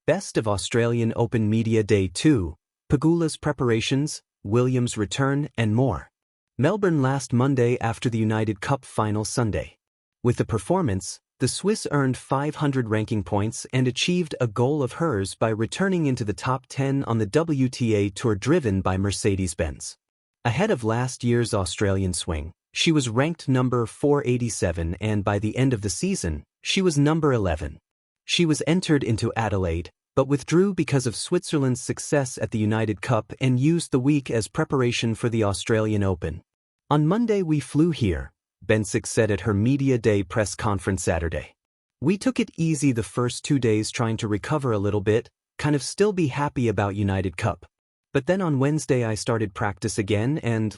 Best of Australian Open Media Day 2, Pegula's preparations, Williams' return, and more. Melbourne last Monday after the United Cup final Sunday. With the performance, the Swiss earned 500 ranking points and achieved a goal of hers by returning into the top 10 on the WTA Tour driven by Mercedes-Benz. Ahead of last year's Australian swing, she was ranked number 487 and by the end of the season, she was number 11. She was entered into Adelaide, but withdrew because of Switzerland's success at the United Cup and used the week as preparation for the Australian Open. On Monday we flew here, Benic said at her Media Day press conference Saturday. We took it easy the first 2 days trying to recover a little bit, kind of still be happy about United Cup. But then on Wednesday I started practice again and,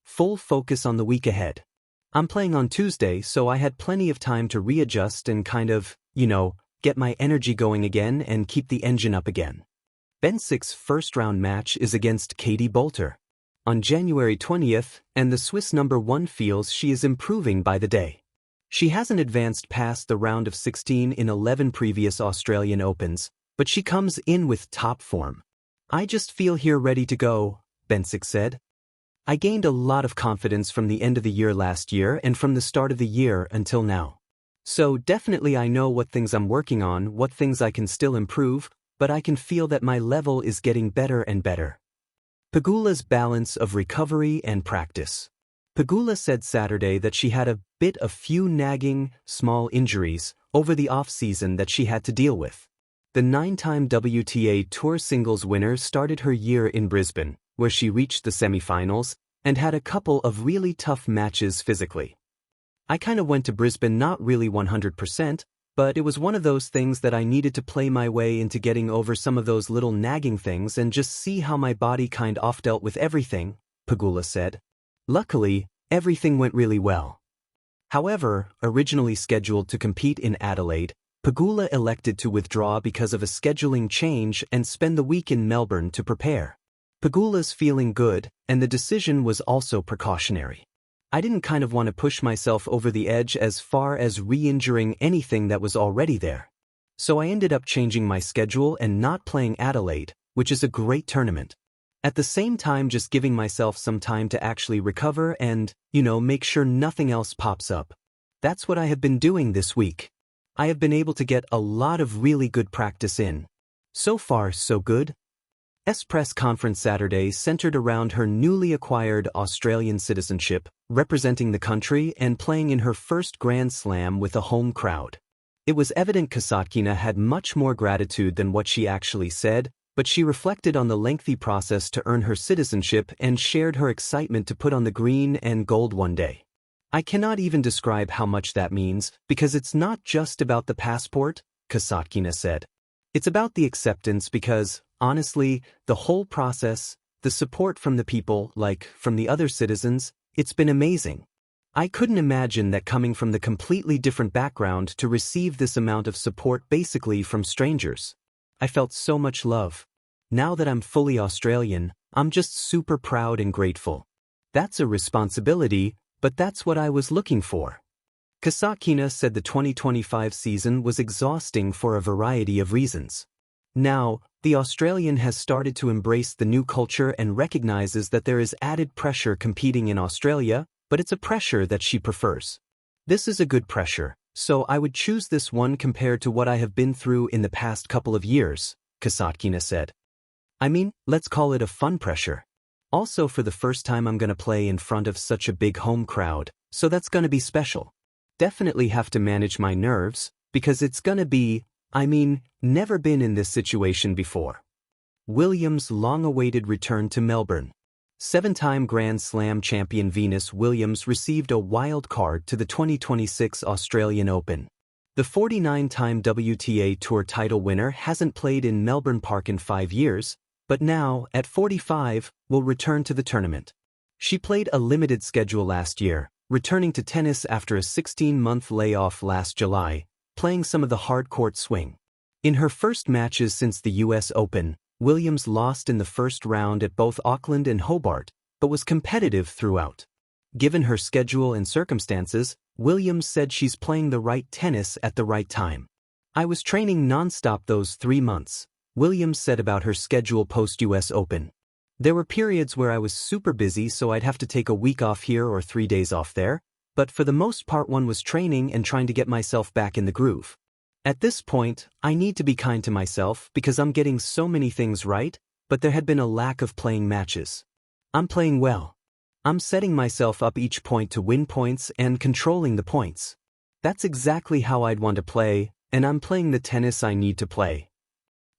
full focus on the week ahead. I'm playing on Tuesday, so I had plenty of time to readjust and get my energy going again and keep the engine up again. Benic's first-round match is against Katie Boulter on January 20th, and the Swiss number 1 feels she is improving by the day. She hasn't advanced past the round of 16 in 11 previous Australian Opens, but she comes in with top form. I just feel here ready to go, Benic said. I gained a lot of confidence from the end of the year last year and from the start of the year until now. So definitely I know what things I'm working on, what things I can still improve, but I can feel that my level is getting better and better. Pegula's balance of recovery and practice. Pegula said Saturday that she had a few nagging, small injuries over the off-season that she had to deal with. The 9-time WTA Tour singles winner started her year in Brisbane, where she reached the semi-finals and had a couple of really tough matches physically. I kind of went to Brisbane not really 100%, but it was one of those things that I needed to play my way into getting over some of those little nagging things and just see how my body kind of dealt with everything, Pegula said. Luckily, everything went really well. However, originally scheduled to compete in Adelaide, Pegula elected to withdraw because of a scheduling change and spend the week in Melbourne to prepare. Pegula's feeling good, and the decision was also precautionary. I didn't want to push myself over the edge as far as re-injuring anything that was already there. So I ended up changing my schedule and not playing Adelaide, which is a great tournament. At the same time just giving myself some time to actually recover and, make sure nothing else pops up. That's what I have been doing this week. I have been able to get a lot of really good practice in. So far, so good. Press conference Saturday centered around her newly acquired Australian citizenship, representing the country and playing in her first Grand Slam with a home crowd. It was evident Kasatkina had much more gratitude than what she actually said, but she reflected on the lengthy process to earn her citizenship and shared her excitement to put on the green and gold one day. I cannot even describe how much that means, because it's not just about the passport, Kasatkina said. It's about the acceptance because, honestly, the whole process, the support from the people, from the other citizens, it's been amazing. I couldn't imagine that coming from the completely different background to receive this amount of support basically from strangers. I felt so much love. Now that I'm fully Australian, I'm just super proud and grateful. That's a responsibility, but that's what I was looking for. Kasatkina said the 2025 season was exhausting for a variety of reasons. Now, the Australian has started to embrace the new culture and recognizes that there is added pressure competing in Australia, but it's a pressure that she prefers. This is a good pressure, so I would choose this one compared to what I have been through in the past couple of years, Kasatkina said. Let's call it a fun pressure. Also, for the first time I'm going to play in front of such a big home crowd, so that's going to be special. Definitely have to manage my nerves, because it's going to be, never been in this situation before. Williams' long-awaited return to Melbourne. 7-time Grand Slam champion Venus Williams received a wild card to the 2026 Australian Open. The 49-time WTA Tour title winner hasn't played in Melbourne Park in 5 years, but now, at 45, will return to the tournament. She played a limited schedule last year, returning to tennis after a 16-month layoff last July, playing some of the hard-court swing. In her first matches since the US Open, Williams lost in the first round at both Auckland and Hobart, but was competitive throughout. Given her schedule and circumstances, Williams said she's playing the right tennis at the right time. I was training non-stop those 3 months, Williams said about her schedule post-US Open. There were periods where I was super busy, so I'd have to take a week off here or 3 days off there, but for the most part one was training and trying to get myself back in the groove. At this point, I need to be kind to myself because I'm getting so many things right, but there had been a lack of playing matches. I'm playing well. I'm setting myself up each point to win points and controlling the points. That's exactly how I'd want to play, and I'm playing the tennis I need to play.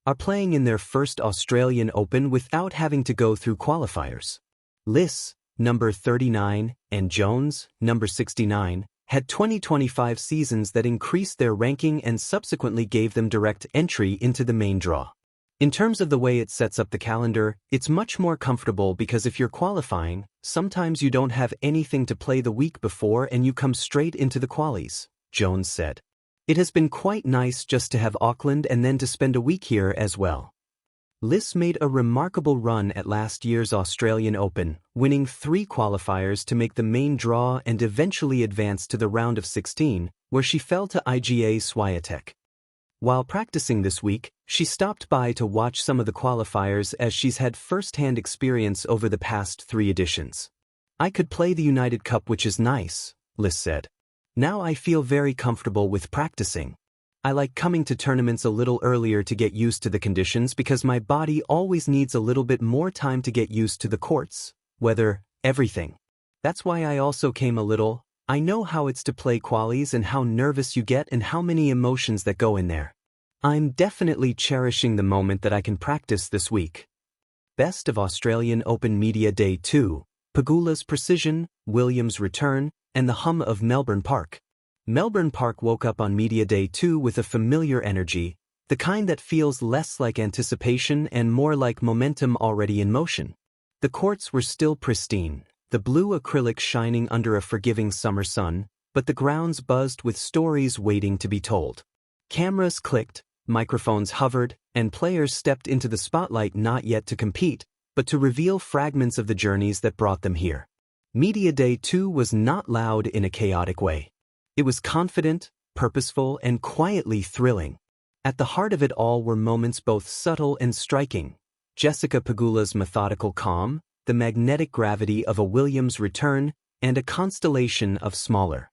Are playing in their first Australian Open without having to go through qualifiers. Liss, number 39, and Jones, number 69, had 2025 seasons that increased their ranking and subsequently gave them direct entry into the main draw. In terms of the way it sets up the calendar, it's much more comfortable because if you're qualifying, sometimes you don't have anything to play the week before and you come straight into the qualies, Jones said. It has been quite nice just to have Auckland and then to spend a week here as well. Liss made a remarkable run at last year's Australian Open, winning 3 qualifiers to make the main draw and eventually advance to the round of 16, where she fell to Iga Swiatek. While practicing this week, she stopped by to watch some of the qualifiers as she's had first-hand experience over the past 3 editions. I could play the United Cup, which is nice, Liss said. Now I feel very comfortable with practicing. I like coming to tournaments a little earlier to get used to the conditions because my body always needs a little bit more time to get used to the courts, weather, everything. That's why I also came a little. I know how it's to play qualies and how nervous you get and how many emotions that go in there. I'm definitely cherishing the moment that I can practice this week. Best of Australian Open Media Day 2, Pegula's precision, Williams' return, and the hum of Melbourne Park. Melbourne Park woke up on Media Day 2 with a familiar energy, the kind that feels less like anticipation and more like momentum already in motion. The courts were still pristine, the blue acrylic shining under a forgiving summer sun, but the grounds buzzed with stories waiting to be told. Cameras clicked, microphones hovered, and players stepped into the spotlight not yet to compete, but to reveal fragments of the journeys that brought them here. Media Day 2 was not loud in a chaotic way. It was confident, purposeful, and quietly thrilling. At the heart of it all were moments both subtle and striking. Jessica Pegula's methodical calm, the magnetic gravity of a Williams return, and a constellation of smaller,